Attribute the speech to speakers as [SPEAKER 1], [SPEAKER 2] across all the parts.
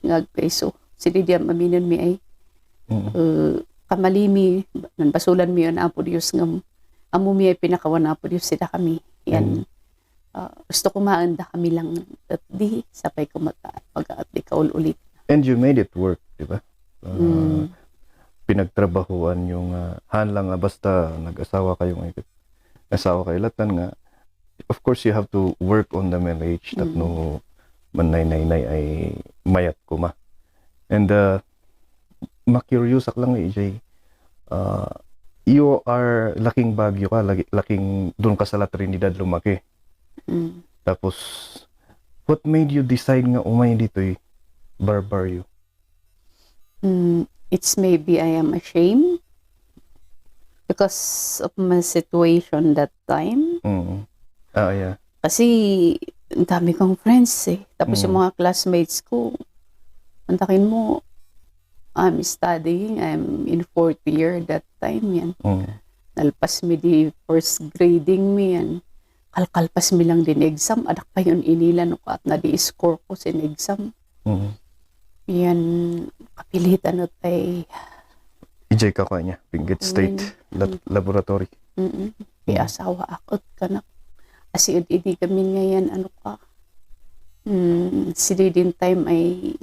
[SPEAKER 1] ngagpeso. Sili diyan maminon mi ay kamalimi, basulan mi yun apo Diyos ngam. Amo mi ay pinakawan apo Diyos sila kami. Yan. Gusto ko maanda kami lang at di sapay ko mag-at di kaul ulit.
[SPEAKER 2] And you made it work, di ba? Pinagtrabahuan yung hanlang basta nag-asawa kayo latan nga. Of course, you have to work on the marriage that no manay-nay ay mayat ko ma. And ma-curious lang EJ. You are laking Baguio ka, laking doon ka sa La Trinidad lumaki. Tapos, what made you decide nga umay dito Barbario?
[SPEAKER 1] It's maybe I am ashamed because of my situation that time.
[SPEAKER 2] Yeah.
[SPEAKER 1] Kasi ang dami kong friends eh. Tapos yung mga classmates ko, antakin mo, I'm studying, I'm in 4th year that time yan. Nalpas mi di first grading mi yan. Kalkalpas mi lang din exam. Anak pa yun inilan ko at na-di-score ko sa exam. Yan, kapilitan at ay...
[SPEAKER 2] EJ ka niya, Benguet State Laboratory.
[SPEAKER 1] Kaya asawa ako at kanak. Asi idi kami ngayon, ano ka. Sili din time ay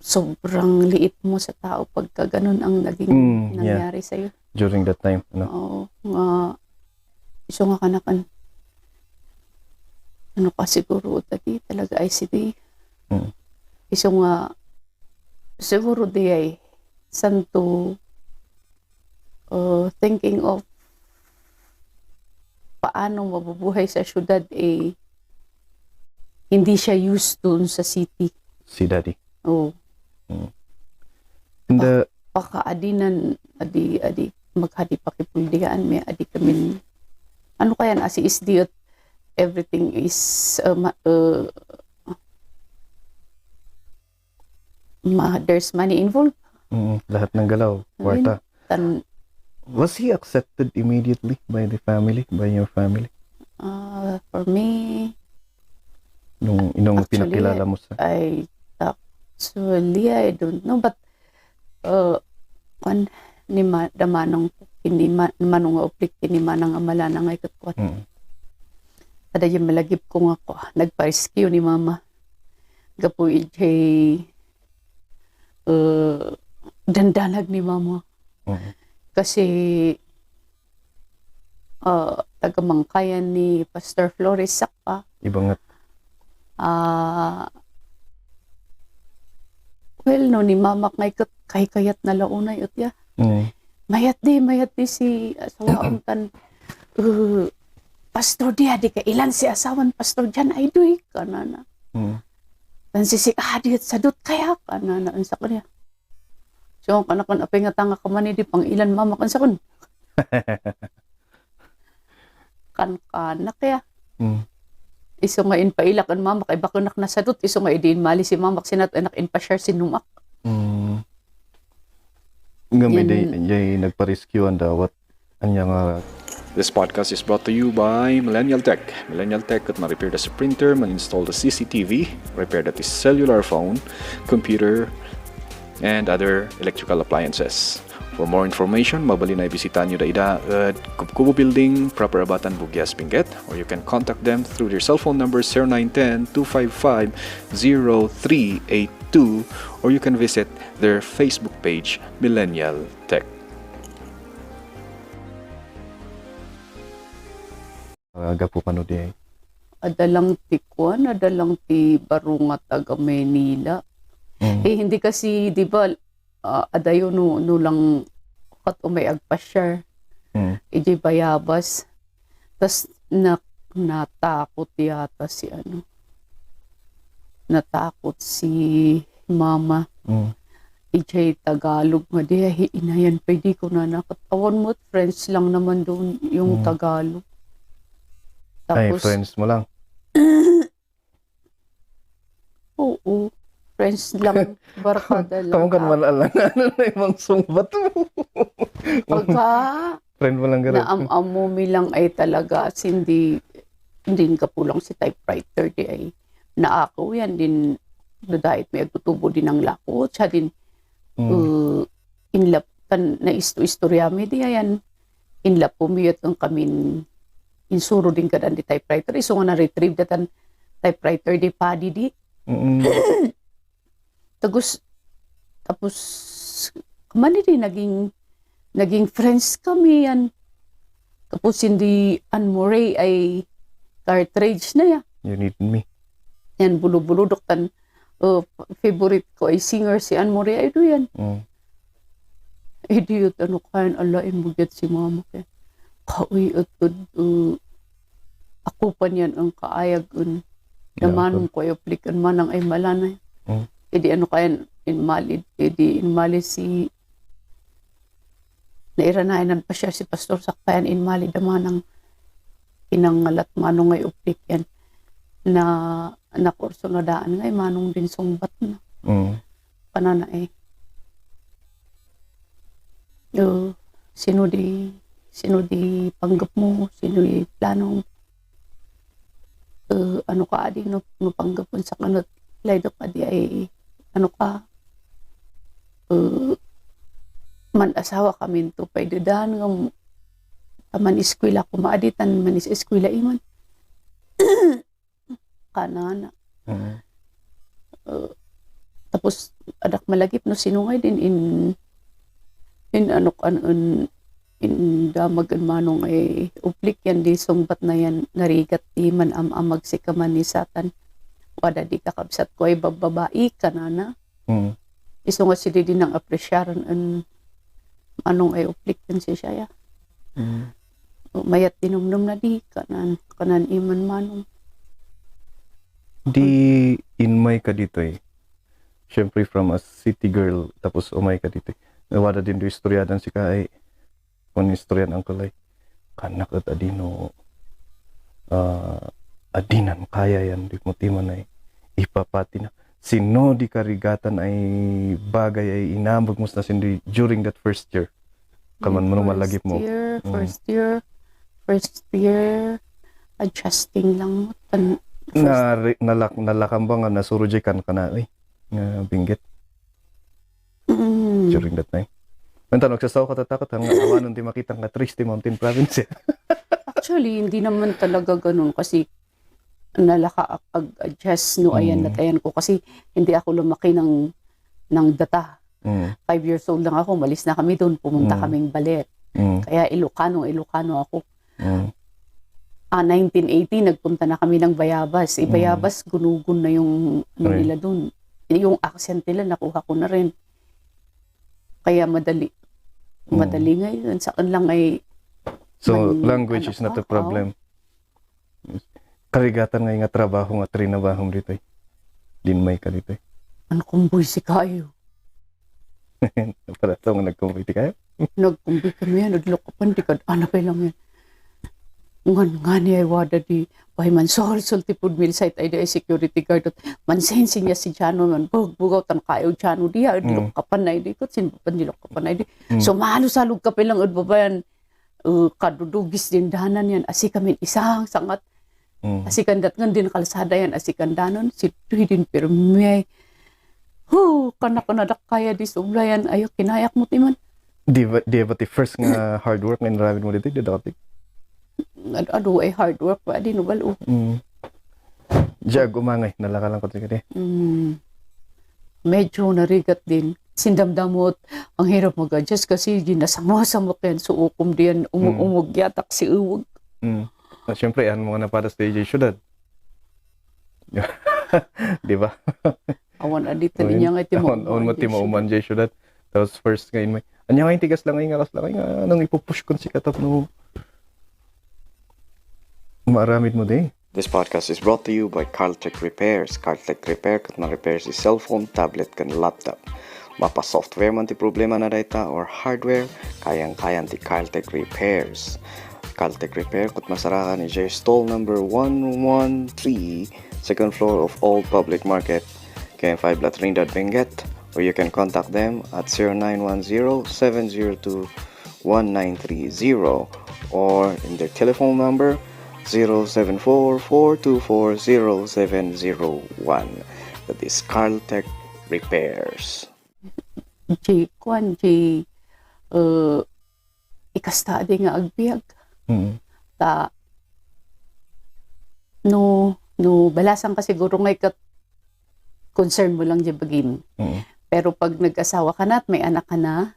[SPEAKER 1] sobrang liit mo sa tao pagka ganun ang naging nangyari sa'yo.
[SPEAKER 2] During that time, ano?
[SPEAKER 1] Oo, nga, iso nga kanakan. Ano ka siguro, tadi talaga ay sili. Iso nga, siguro di ay santo thinking of paano mabubuhay sa syudad hindi siya used dun sa city.
[SPEAKER 2] Si Daddy.
[SPEAKER 1] Oo.
[SPEAKER 2] And
[SPEAKER 1] pakaadinan, adi maghadi pakipuldihan, may adi kami, ano kaya na, si isdi at everything is, there's money involved.
[SPEAKER 2] Lahat ng galaw, kwarta. Was he accepted immediately by the family, by your family?
[SPEAKER 1] For me,
[SPEAKER 2] Nung pinakilala mo sa...
[SPEAKER 1] Actually, I don't know, but ni manong oplik ni manang amala na ngay katkwat. Ada yung malagip ko nga ko, nagpa-rescue ni mama. Gapo dandanag ni mama. Kasi tagamangkayan ni Pastor Flores Sacpa.
[SPEAKER 2] Ibangat.
[SPEAKER 1] Well, no, ni mama kay kayat na launay ut ya. Mayat di si asawa tan pastor dia di ka ilan si asawan pastor diyan ay duy kanana. Dan si adit sadut kaya kanana unsa kanya. So kanakan apay nga tanga ka man di pang ilan mama kan sa kun. Kan kaya. Iso nga in pailak ang mama kay bakunak na sadut iso nga idin mali si mama sinat anak in pa share sinumak.
[SPEAKER 2] Ngami day nagpa-rescue anda what anya nga.
[SPEAKER 3] This podcast is brought to you by Millennial Tech. Millennial Tech could ma-repair the printer, ma-install the CCTV, repair the cellular phone, computer, and other electrical appliances. For more information, mabali na ibisita nyo da Kubo Building, Proper Abatan, Bugyas, Benguet, or you can contact them through their cell phone number 0910-255-0382, or you can visit their Facebook page, Millennial Tech.
[SPEAKER 2] Gapo pano di ay?
[SPEAKER 1] Adalang ti Kwan, adalang ti Barunga taga Manila. Hindi kasi, di ba, adayo no lang kat umay agpasyar. Ijay bayabas. Tas natakot yata si natakot si mama. Ijay Tagalog nga di inayan pwede ko na nakatawan mo friends lang naman doon yung Tagalog.
[SPEAKER 2] Ay,
[SPEAKER 1] Tapos,
[SPEAKER 2] friends mo lang?
[SPEAKER 1] Oo. Friends lang, barkada lang.
[SPEAKER 2] Kamu kan malalang ano na ibang sungbat mo.
[SPEAKER 1] Pagka
[SPEAKER 2] Friend mo lang gano'n.
[SPEAKER 1] naamami lang ay talaga hindi ka pulang si typewriter di ay naakaw yan din Dadait may agtutubo din ang lakot. Siya din, inlap, na istorya mi di ayan, inlap pumiyot ng kamin, insuro din kadan di typewriter. Iso nga na-retrieve datan typewriter di padi di. Tapos, kamali din, naging friends kami yan. Tapos hindi Anne-Marie ay cartridge na ya.
[SPEAKER 2] You need me.
[SPEAKER 1] Yan, bulo-buludok tan. Favorite ko ay singer si Anne-Marie ay do yan. Idiot, ano kain, alain mo get si mama kaya. Kauy at ako pa niyan ang kaayag naman ko ay aplikan manang ay malanay. Edi ano kayan, inmalid si nairanayanan pa siya si Pastor Sacpa yan, inmalid naman ang pinangalat manong ay uplik yan na kurso na daan ngay manong din sungbat na panana eh sino di panggap mo, sino di plano ano ka adi no panggapon sa kanot laydo ka di ay ano ka man asawa kami to pwede daan ng taman eskwela ko maaditan man is eskwela iman kanana tapos adak malagip no sinungay din in ano kan in damagan manong ay uplik yan di sungbat na yan narigat di man amag si kaman ni satan wada di kakabsat ko ay bababae kanana iso nga sila din ang apresyaran anong ay uplik yan si siya mayat dinumdum na di kanan iman manong
[SPEAKER 2] di inmay ka dito eh. Siyempre from a city girl tapos umay ka dito eh. Wada din do istoryadan si ka ay kung istoryan ang kulay kanak at adino adinan kaya yan di mo timan ay ipapati na sino di karigatan ay bagay ay inambag mo na sindi during that first year kaman mo malagip mo
[SPEAKER 1] first year adjusting lang
[SPEAKER 2] nalakambang nga nasurujikan ka na nga binggit during that time. Manta nagsasaw ka tatakot hanggang awanon di makita nga Triste Mountain Province.
[SPEAKER 1] Actually, hindi naman talaga ganun kasi nalaka-adjust no ayan natayan ko kasi hindi ako lumaki ng data. 5 years old lang ako, malis na kami doon, pumunta kaming Balet. Kaya Ilocano ako. 1980 nagpunta na kami ng Bayabas. Bayabas gunugun na yung nila doon. Yung accent nila nakuha ko na rin. Kaya madali ngayon. Saan lang ay
[SPEAKER 2] so, language is not a problem. Karigatan nga trabaho nga trinabahong dito eh. Dinmay ka dito eh.
[SPEAKER 1] Ano kumboy si kayo?
[SPEAKER 2] Para ito nga nagkumboy ti kayo?
[SPEAKER 1] Nagkumboy kami yan. Naglokapan di ka. Ano kayo lang yan? Nga niya wada di bahay man sulti food mill site ay di security guard at mansensi niya si Chano man bugaw tan kayo Chano diya adlok kapan na di ko sinpan dilok kapan na di so mahalo-salog ka pilang udbabayan kadudugis din dahanan yan asikamin isang sangat asikan datngan din kalsada yan asikan danon si din permay kanak nadak kaya di sublayan ayo kinayak mo timan
[SPEAKER 2] di ba ti first nga hard work nga naramid mo dito dati
[SPEAKER 1] ado ay hard work pa di nubalo.
[SPEAKER 2] Jag umangay nalaka lang ko tigadi.
[SPEAKER 1] Medyo narigat din. Sindamdamot ang hirap mag-adjust kasi ginasamo-samo ken suukom diyan umug yatak si uwag.
[SPEAKER 2] Siyempre ano mga napada stage syudad. Di ba?
[SPEAKER 1] Awan adito niya nga timo.
[SPEAKER 2] On mo timo uman jay syudad. Tapos first ngayon may anya nga tigas lang nga alas lang nga nang ipupush kon si katap no. Maramid mo din.
[SPEAKER 4] This podcast is brought to you by CarlTech Repairs. CarlTech Repair kat na-repairs is cellphone, tablet, kan laptop. Mapa software man ti problema na data or hardware, kayang-kayan ti CarlTech Repairs. CarlTech Repair kat masarakan ni J stall number 113, second floor of Old Public Market, KM5 Latrindad, Benguet, or you can contact them at 0910-702-1930 or in their telephone number 074-424-0701. that is CarlTech Repairs.
[SPEAKER 1] Ikasta di nga agbiag.
[SPEAKER 2] Mm.
[SPEAKER 1] Ta, no, balasan ka siguro ngay concern mo lang di bagim.
[SPEAKER 2] Mm.
[SPEAKER 1] Pero pag nag-asawa ka na at may anak ka na,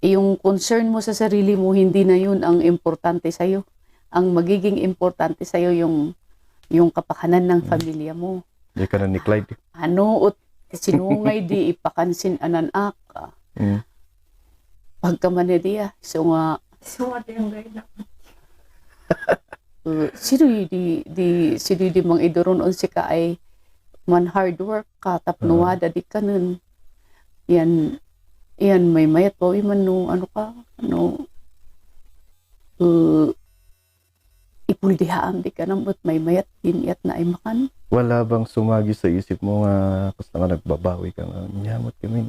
[SPEAKER 1] yung concern mo sa sarili mo, hindi na yun ang importante sa'yo. Ang magiging importante sa'yo yung kapakanan ng pamilya mo.
[SPEAKER 2] Di ka na ni Clyde.
[SPEAKER 1] Ano, sinungay di ipakansin anan ka. Pagkamanidiya, so nga, sino di mang idoron on si ka ay man hard work ka, tapnuwada di ka nun. Yan, may mayat po, man no, ipuldihaan di ka nang may mayat, iniyat na ay makan.
[SPEAKER 2] Wala bang sumagi sa isip mo nga, basta nga nagbabawi ka nga, nyamot kami.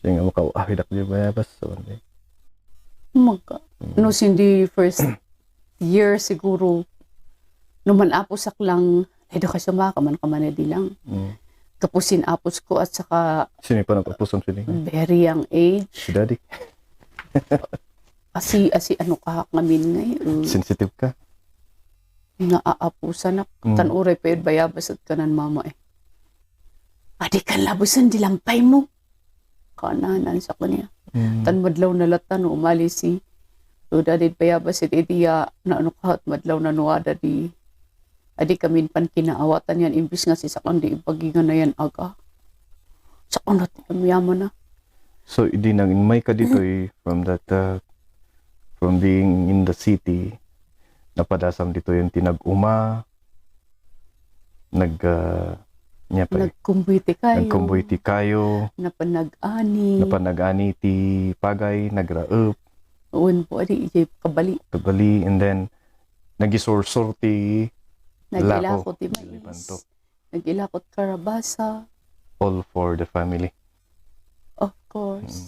[SPEAKER 2] Siya nga makauahid ako di bayabas. So,
[SPEAKER 1] no, hindi first year siguro, numan aposak lang, edo ka sumaka man kamanadi lang. Kapusin apos ko at saka
[SPEAKER 2] sino pa nagpapusan sila?
[SPEAKER 1] very young age.
[SPEAKER 2] Si Daddy.
[SPEAKER 1] Asi ano ka ngamin ngay.
[SPEAKER 2] Sensitive ka?
[SPEAKER 1] Naaapusan ako. Tanuray pa yun bayabas at kanan mama eh. Adi kan labusan dilampay mo. Kananan sa kanya. Tan madlaw na latan umali si Daddy bayabas at idiya na ano ka at madlaw na nuwada di. Adi kami pan kinaawatan yan, imbis nga si sakang di ipagingan na yan aga. Sakang natin yaman na.
[SPEAKER 2] So, hindi nang may ka dito from that, from being in the city, napadasam dito yung tinag-uma,
[SPEAKER 1] nagkumbuiti kayo.
[SPEAKER 2] Nagkumbuiti kayo.
[SPEAKER 1] Napanag-ani
[SPEAKER 2] ti pagay, nagraup.
[SPEAKER 1] Uwan po, adi kabali.
[SPEAKER 2] Kabali, and then, nagisor-sorti,
[SPEAKER 1] nagilakot di mais, nagilakot karabasa.
[SPEAKER 2] All for the family.
[SPEAKER 1] Of course.